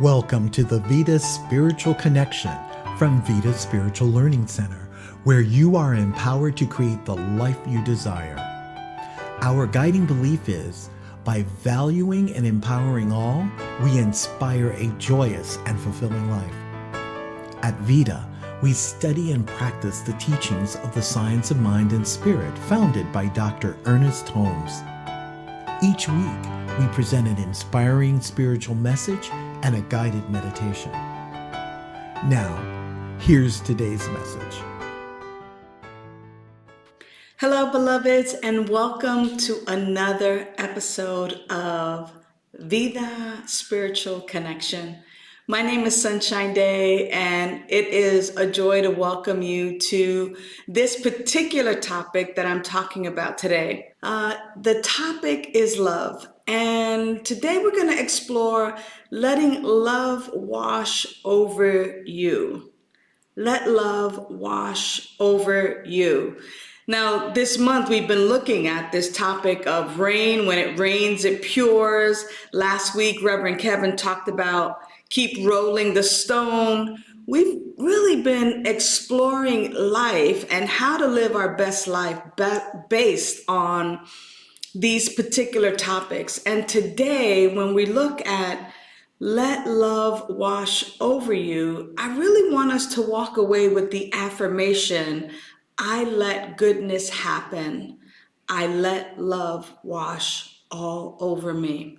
Welcome to the Vida Spiritual Connection from Vida Spiritual Learning Center, where you are empowered to create the life you desire. Our guiding belief is, by valuing and empowering all, we inspire a joyous and fulfilling life. At Vida, we study and practice the teachings of the science of mind and spirit founded by Dr. Ernest Holmes. Each week, we present an inspiring spiritual message and a guided meditation. Now, here's today's message. Hello, beloveds, and welcome to another episode of Vida Spiritual Connection. My name is Sunshine Daye, and it is a joy to welcome you to this particular topic that I'm talking about today. The topic is love, and today we're going to explore letting love wash over you. Let love wash over you. Now, this month we've been looking at this topic of rain. When it rains, it pours. Last week, Reverend Keven talked about keep rolling the stone. We've really been exploring life and how to live our best life based on these particular topics. And today, when we look at let love wash over you, I really want us to walk away with the affirmation, I let goodness happen. I let love wash all over me.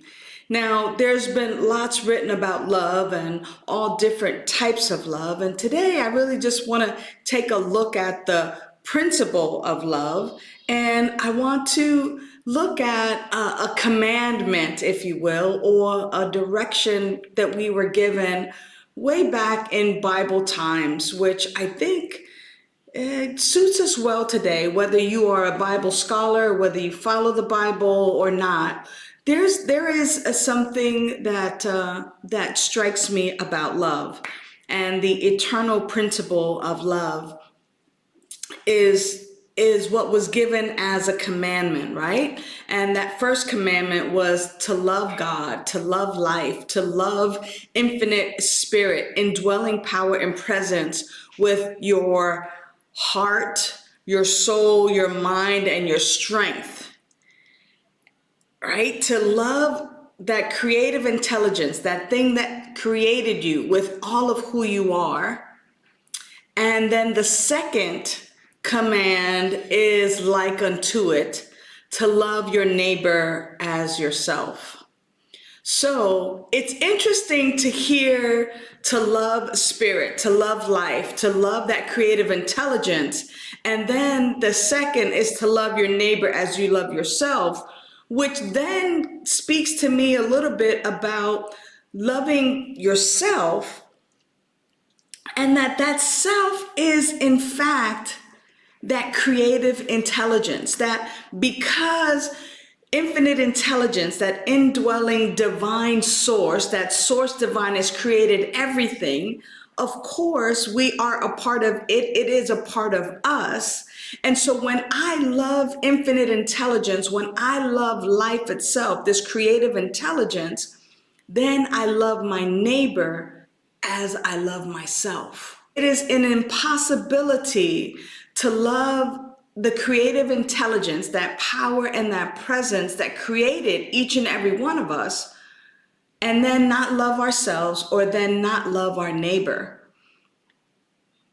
Now, there's been lots written about love and all different types of love. And today I really just want to take a look at the principle of love. And I want to look at a commandment, if you will, or a direction that we were given way back in Bible times, which I think it suits us well today, whether you are a Bible scholar, whether you follow the Bible or not. There is something that strikes me about love, and the eternal principle of love is what was given as a commandment, right? And that first commandment was to love God, to love life, to love infinite spirit, indwelling power and presence with your heart, your soul, your mind, and your strength. Right? To love that creative intelligence, that thing that created you with all of who you are. And then the second command is like unto it, to love your neighbor as yourself. So it's interesting to hear to love spirit, to love life, to love that creative intelligence. And then the second is to love your neighbor as you love yourself, which then speaks to me a little bit about loving yourself, and that self is in fact that creative intelligence, that because infinite intelligence, that indwelling divine source, that source divine has created everything, of course, we are a part of it. It is a part of us. And so when I love infinite intelligence, when I love life itself, this creative intelligence, then I love my neighbor as I love myself. It is an impossibility to love the creative intelligence, that power and that presence that created each and every one of us, and then not love ourselves or then not love our neighbor.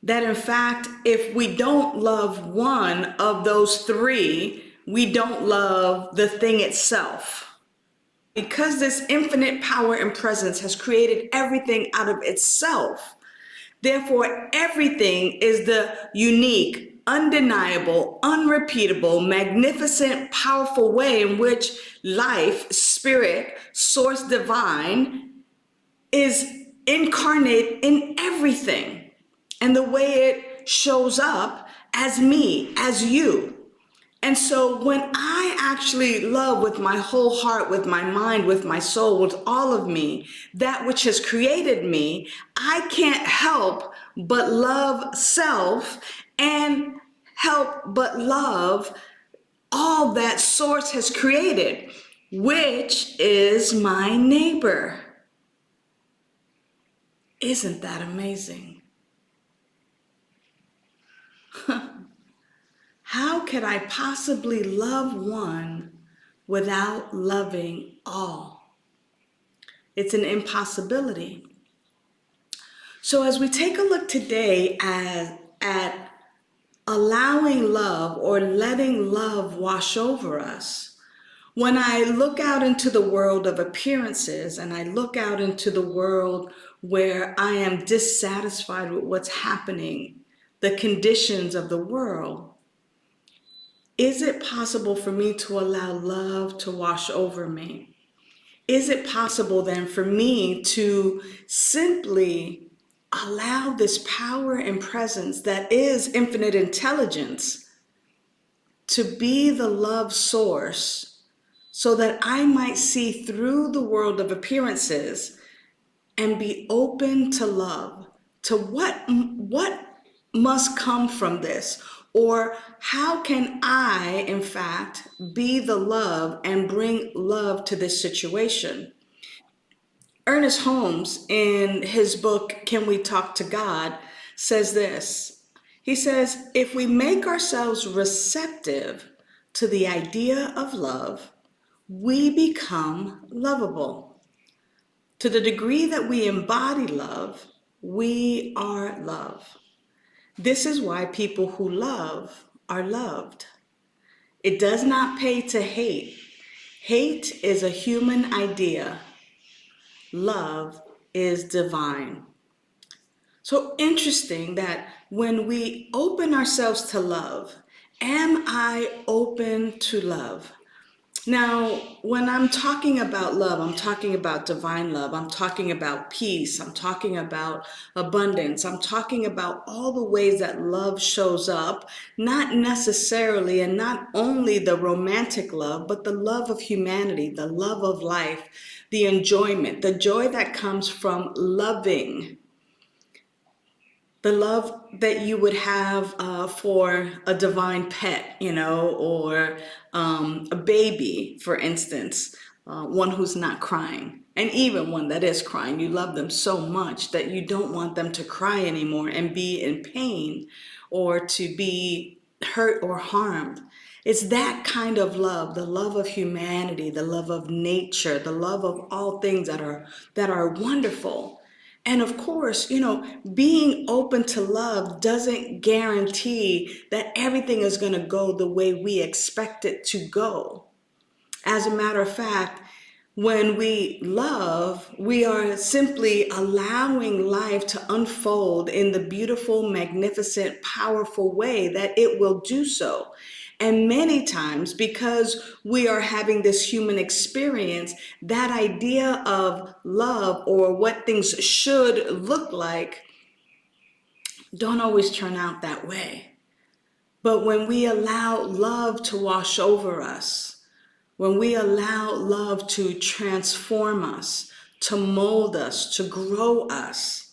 That in fact, if we don't love one of those three, we don't love the thing itself. Because this infinite power and presence has created everything out of itself, therefore everything is the unique, undeniable, unrepeatable, magnificent, powerful way in which life, spirit, source divine is incarnate in everything, and the way it shows up as me, as you. And so when I actually love with my whole heart, with my mind, with my soul, with all of me, that which has created me, I can't help but love self and help but love all that source has created, which is my neighbor. Isn't that amazing? How could I possibly love one without loving all? It's an impossibility. So as we take a look today at allowing love or letting love wash over us, when I look out into the world of appearances and I look out into the world where I am dissatisfied with what's happening, the conditions of the world, is it possible for me to allow love to wash over me? Is it possible then for me to simply allow this power and presence that is infinite intelligence to be the love source so that I might see through the world of appearances and be open to love, to what must come from this? Or how can I, in fact, be the love and bring love to this situation? Ernest Holmes, in his book, Can We Talk to God, says this. He says, if we make ourselves receptive to the idea of love, we become lovable. To the degree that we embody love, we are love. This is why people who love are loved. It does not pay to hate. Hate is a human idea. Love is divine. So interesting that when we open ourselves to love, am I open to love? Now, when I'm talking about love, I'm talking about divine love. I'm talking about peace. I'm talking about abundance. I'm talking about all the ways that love shows up, not necessarily and not only the romantic love, but the love of humanity, the love of life, the enjoyment, the joy that comes from loving. The love that you would have for a divine pet, or a baby, for instance, one who's not crying. And even one that is crying, you love them so much that you don't want them to cry anymore and be in pain or to be hurt or harmed. It's that kind of love, the love of humanity, the love of nature, the love of all things that are wonderful. And of course, being open to love doesn't guarantee that everything is going to go the way we expect it to go. As a matter of fact, when we love, we are simply allowing life to unfold in the beautiful, magnificent, powerful way that it will do so. And many times, because we are having this human experience, that idea of love or what things should look like don't always turn out that way. But when we allow love to wash over us, when we allow love to transform us, to mold us, to grow us,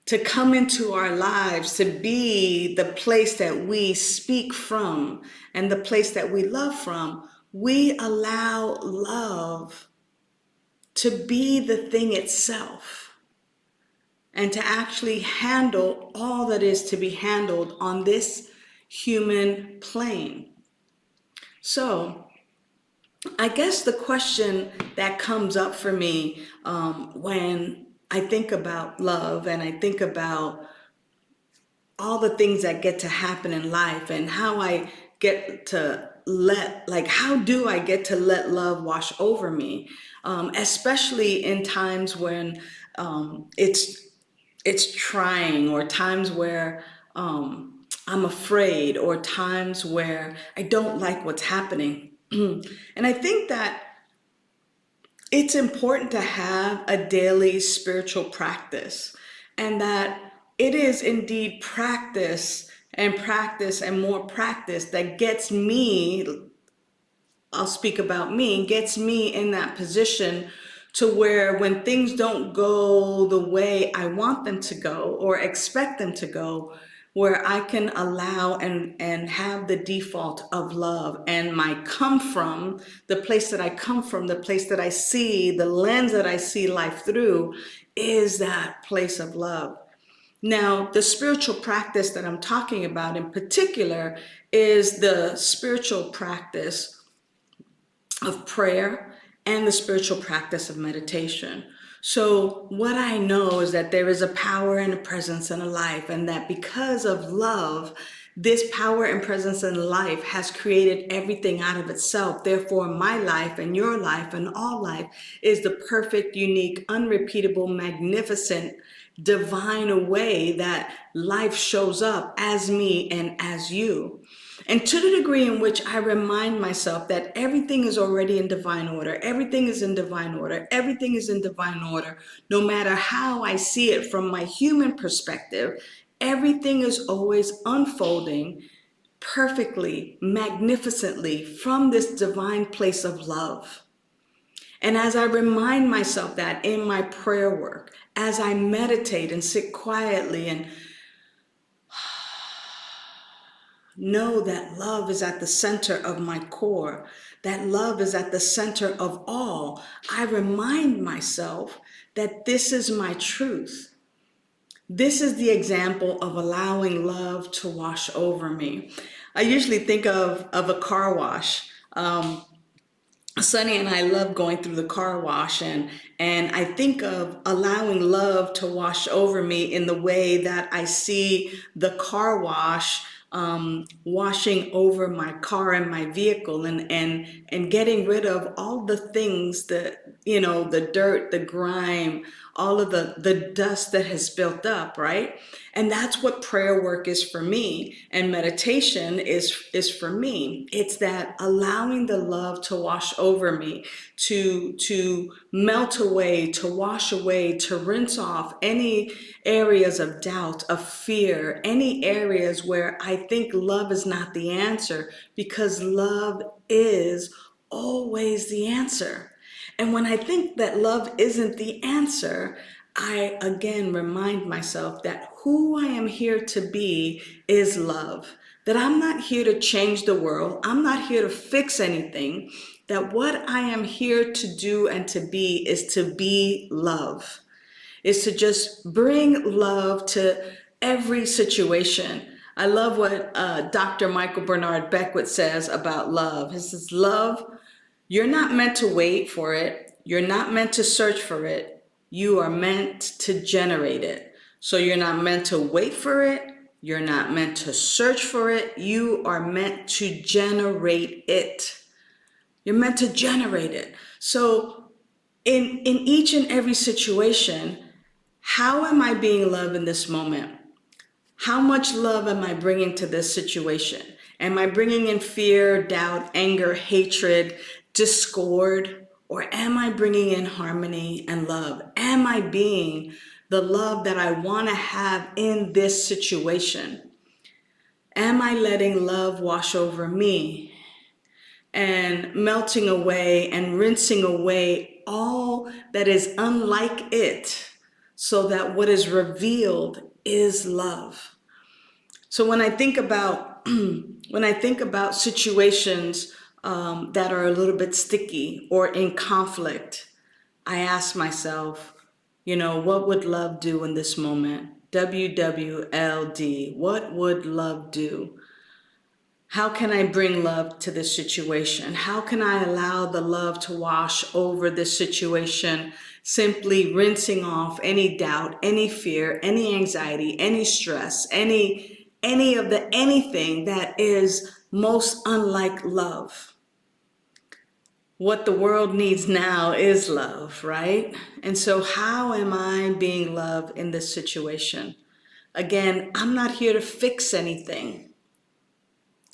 to come into our lives, to be the place that we speak from and the place that we love from, we allow love to be the thing itself and to actually handle all that is to be handled on this human plane. So, I guess the question that comes up for me when I think about love and I think about all the things that get to happen in life and how I get to how do I get to let love wash over me, especially in times when it's trying, or times where I'm afraid, or times where I don't like what's happening. And I think that it's important to have a daily spiritual practice, and that it is indeed practice and more practice that gets me, I'll speak about me, gets me in that position to where when things don't go the way I want them to go or expect them to go, where I can allow and have the default of love, and the place that I come from, the place that I see, the lens that I see life through is that place of love. Now, the spiritual practice that I'm talking about in particular is the spiritual practice of prayer and the spiritual practice of meditation. So what I know is that there is a power and a presence in a life, and that because of love, this power and presence in life has created everything out of itself. Therefore, my life and your life and all life is the perfect, unique, unrepeatable, magnificent, divine way that life shows up as me and as you. And to the degree in which I remind myself that everything is already in divine order, everything is in divine order, everything is in divine order, no matter how I see it from my human perspective, everything is always unfolding perfectly, magnificently from this divine place of love. And as I remind myself that in my prayer work, as I meditate and sit quietly and know that love is at the center of my core, that love is at the center of all, I remind myself that this is my truth. This is the example of allowing love to wash over me. I usually think of a car wash. Sonny and I love going through the car wash, and I think of allowing love to wash over me in the way that I see the car wash washing over my car and my vehicle, and getting rid of all the things that, the dirt, the grime, all of the dust that has built up, right? And that's what prayer work is for me, and meditation is for me. It's that allowing the love to wash over me, to melt away, to wash away, to rinse off any areas of doubt, of fear, any areas where I think love is not the answer, because love is always the answer. And when I think that love isn't the answer, I again remind myself that who I am here to be is love. That I'm not here to change the world. I'm not here to fix anything. That what I am here to do and to be is to be love. Is to just bring love to every situation. I love what Dr. Michael Bernard Beckwith says about love. He says, love, you're not meant to wait for it. You're not meant to search for it. You are meant to generate it. So you're not meant to wait for it. You're not meant to search for it. You are meant to generate it. You're meant to generate it. So in each and every situation, how am I being loved in this moment? How much love am I bringing to this situation? Am I bringing in fear, doubt, anger, hatred, discord? Or am I bringing in harmony and love? Am I being the love that I want to have in this situation? Am I letting love wash over me and melting away and rinsing away all that is unlike it, so that what is revealed is love? So when I think about situations that are a little bit sticky or in conflict, I ask myself, what would love do in this moment? WWLD, what would love do? How can I bring love to this situation? How can I allow the love to wash over this situation, simply rinsing off any doubt, any fear, any anxiety, any stress, any of the anything that is most unlike love? What the world needs now is love, right? And so how am I being loved in this situation? Again, I'm not here to fix anything.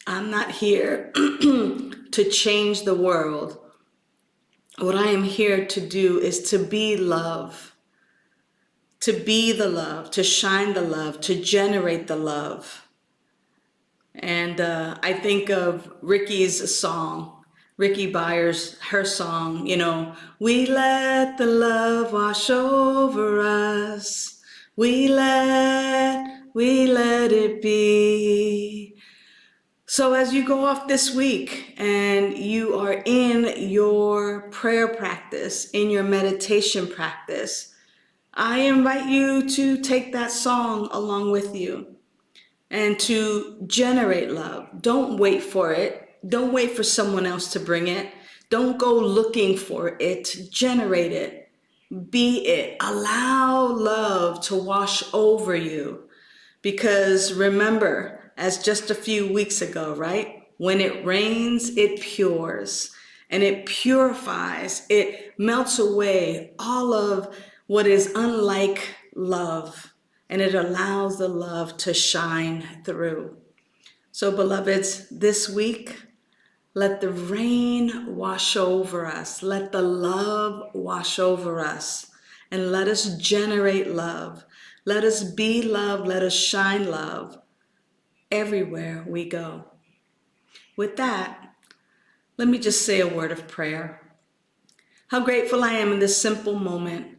I'm not here to change the world. What I am here to do is to be love, to be the love, to shine the love, to generate the love. And I think of Ricky's song, Ricky Byers, her song, we let the love wash over us. We let we let it be. So as you go off this week and you are in your prayer practice, in your meditation practice, I invite you to take that song along with you and to generate love. Don't wait for it. Don't wait for someone else to bring it. Don't go looking for it. Generate it. Be it. Allow love to wash over you. Because remember, as just a few weeks ago, right? When it rains, it pures and it purifies. It melts away all of what is unlike love, and it allows the love to shine through. So, beloveds, this week, let the rain wash over us. Let the love wash over us. And let us generate love. Let us be love. Let us shine love everywhere we go. With that, let me just say a word of prayer. How grateful I am in this simple moment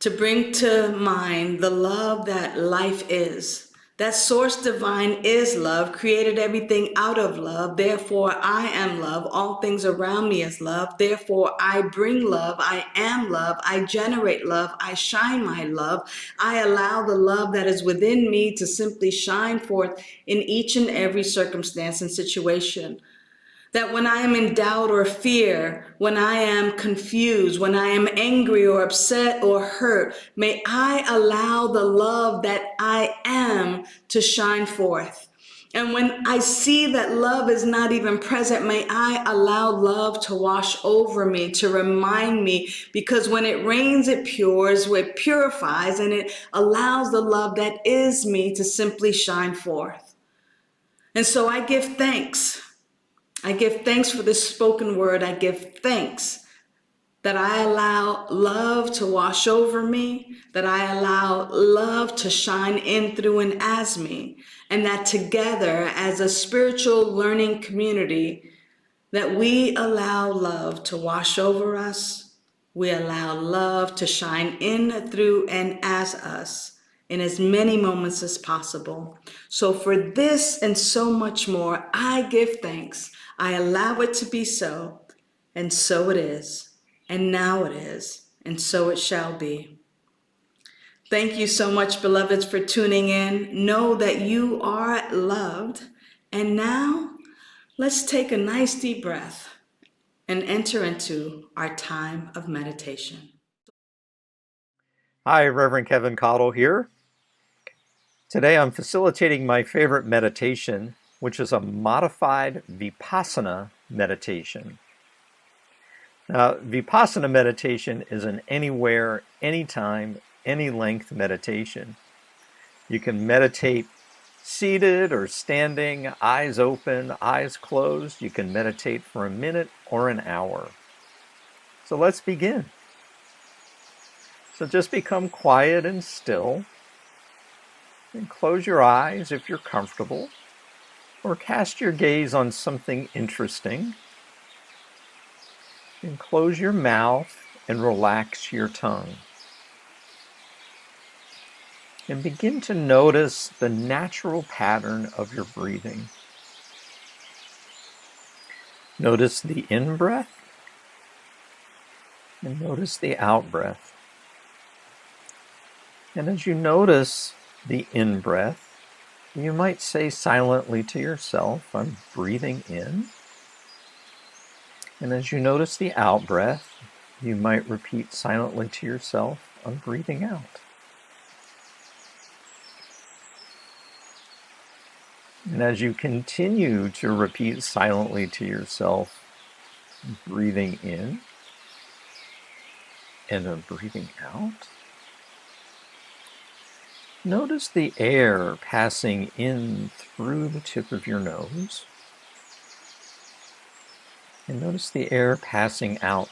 to bring to mind the love that life is. That source divine is love, created everything out of love. Therefore, I am love. All things around me is love. Therefore, I bring love. I am love. I generate love. I shine my love. I allow the love that is within me to simply shine forth in each and every circumstance and situation. That when I am in doubt or fear, when I am confused, when I am angry or upset or hurt, may I allow the love that I am to shine forth. And when I see that love is not even present, may I allow love to wash over me, to remind me, because when it rains, it pures, it purifies, and it allows the love that is me to simply shine forth. And so I give thanks. I give thanks for this spoken word. I give thanks that I allow love to wash over me, that I allow love to shine in, through, and as me, and that together as a spiritual learning community, that we allow love to wash over us. We allow love to shine in, through, and as us in as many moments as possible. So for this and so much more, I give thanks. I allow it to be so, and so it is, and now it is, and so it shall be. Thank you so much, beloveds, for tuning in. Know that you are loved. And now, let's take a nice deep breath and enter into our time of meditation. Hi, Reverend Keven Kadel here. Today I'm facilitating my favorite meditation, which is a modified Vipassana meditation. Now, Vipassana meditation is an anywhere, anytime, any length meditation. You can meditate seated or standing, eyes open, eyes closed. You can meditate for a minute or an hour. So let's begin. So just become quiet and still, and close your eyes if you're comfortable, or cast your gaze on something interesting, and close your mouth and relax your tongue. And begin to notice the natural pattern of your breathing. Notice the in-breath, and notice the out-breath. And as you notice the in-breath, you might say silently to yourself, I'm breathing in. And as you notice the out-breath, you might repeat silently to yourself, I'm breathing out. And as you continue to repeat silently to yourself, breathing in and then breathing out, notice the air passing in through the tip of your nose, and notice the air passing out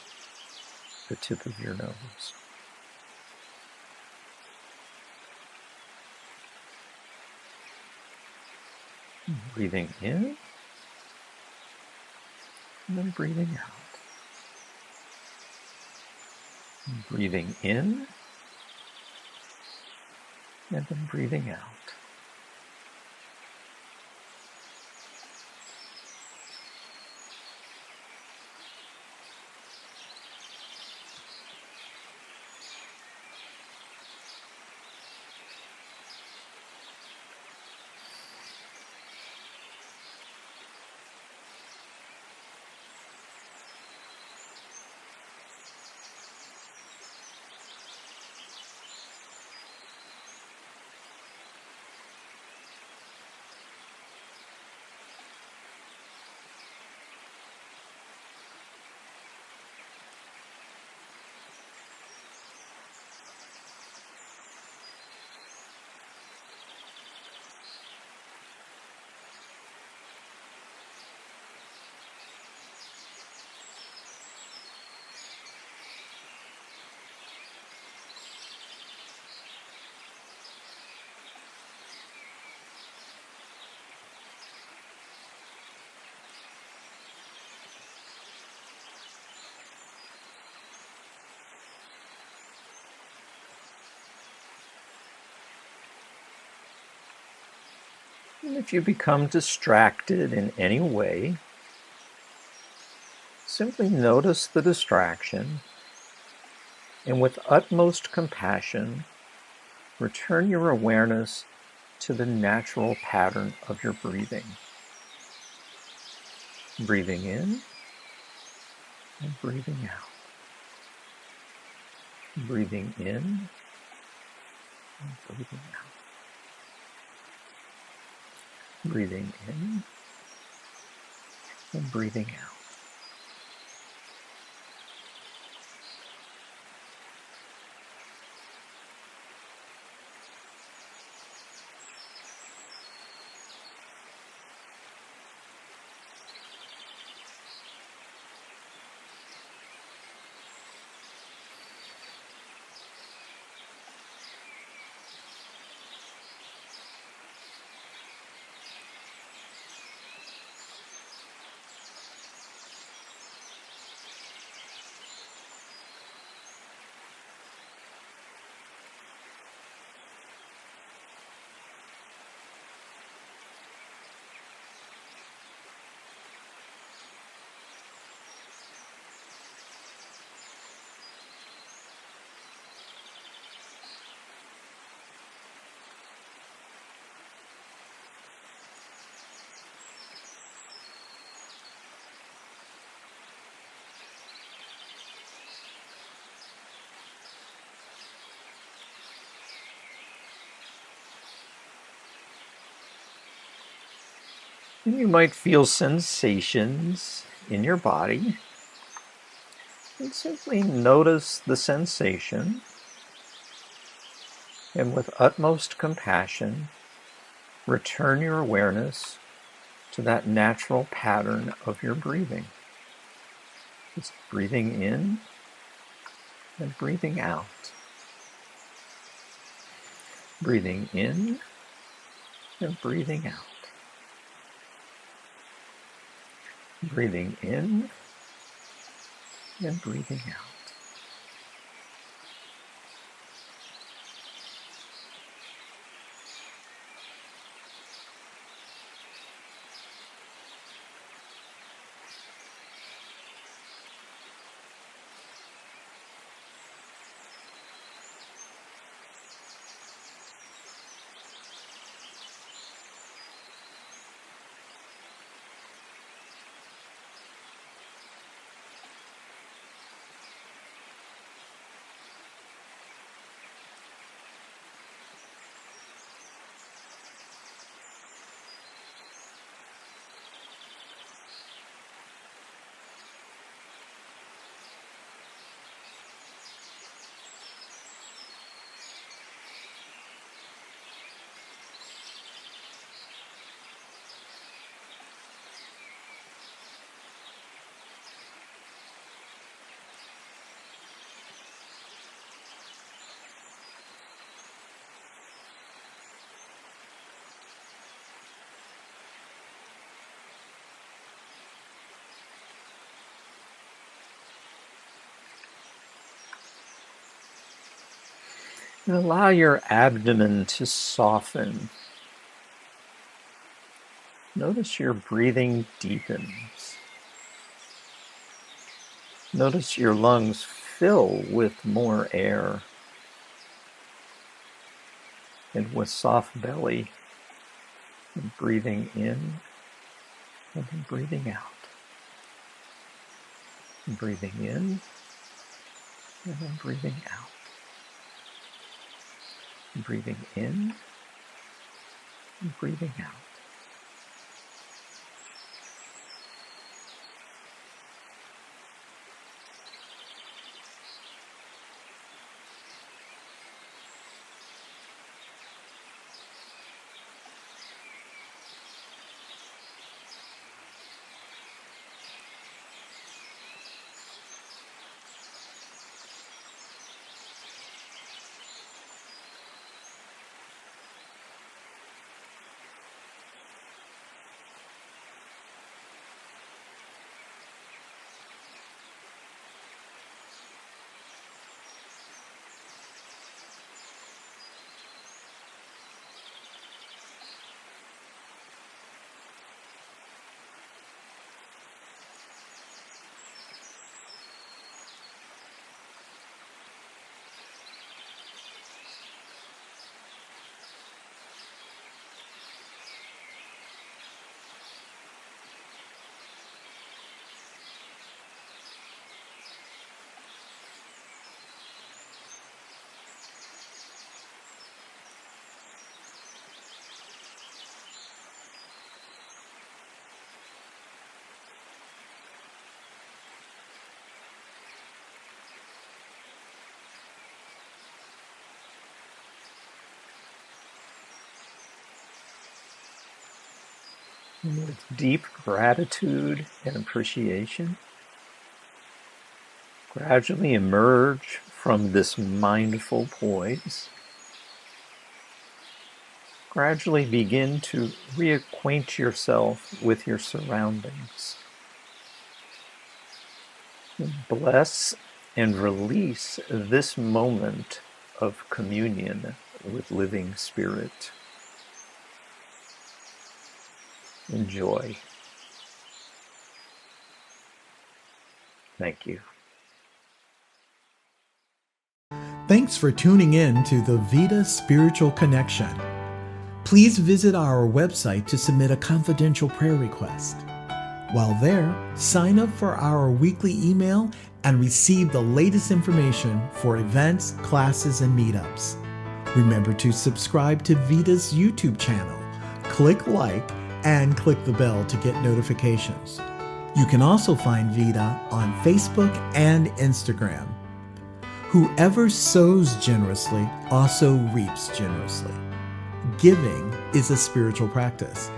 the tip of your nose. Breathing in, and then breathing out. Breathing in, and then breathing out. And if you become distracted in any way, simply notice the distraction and with utmost compassion, return your awareness to the natural pattern of your breathing. Breathing in and breathing out. Breathing in and breathing out. Breathing in and breathing out. And you might feel sensations in your body. And simply notice the sensation. And with utmost compassion, return your awareness to that natural pattern of your breathing. Just breathing in and breathing out. Breathing in and breathing out. Breathing in and breathing out. And allow your abdomen to soften. Notice your breathing deepens. Notice your lungs fill with more air. And with soft belly, and breathing in and then breathing out. And breathing in and then breathing out. And breathing in and breathing out. And with deep gratitude and appreciation, gradually emerge from this mindful poise. Gradually begin to reacquaint yourself with your surroundings. Bless and release this moment of communion with living spirit. Enjoy. Thank you. Thanks for tuning in to the Vida Spiritual Connection. Please visit our website to submit a confidential prayer request. While there, sign up for our weekly email and receive the latest information for events, classes, and meetups. Remember to subscribe to Vida's YouTube channel, click like, and click the bell to get notifications. You can also find Vida on Facebook and Instagram. Whoever sows generously also reaps generously. Giving is a spiritual practice.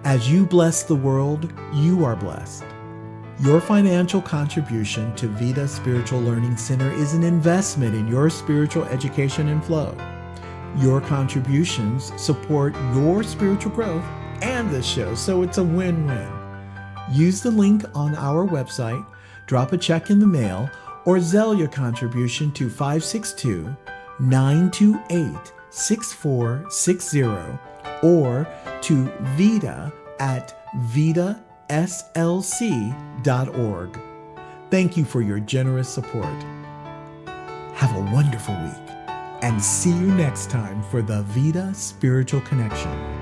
As you bless the world, you are blessed. Your financial contribution to Vida Spiritual Learning Center is an investment in your spiritual education and flow. Your contributions support your spiritual growth and this show, so it's a win-win. Use the link on our website, drop a check in the mail, or Zelle your contribution to 562-928-6460 or to vida@vidaslc.org. Thank you for your generous support. Have a wonderful week and see you next time for the Vida Spiritual Connection.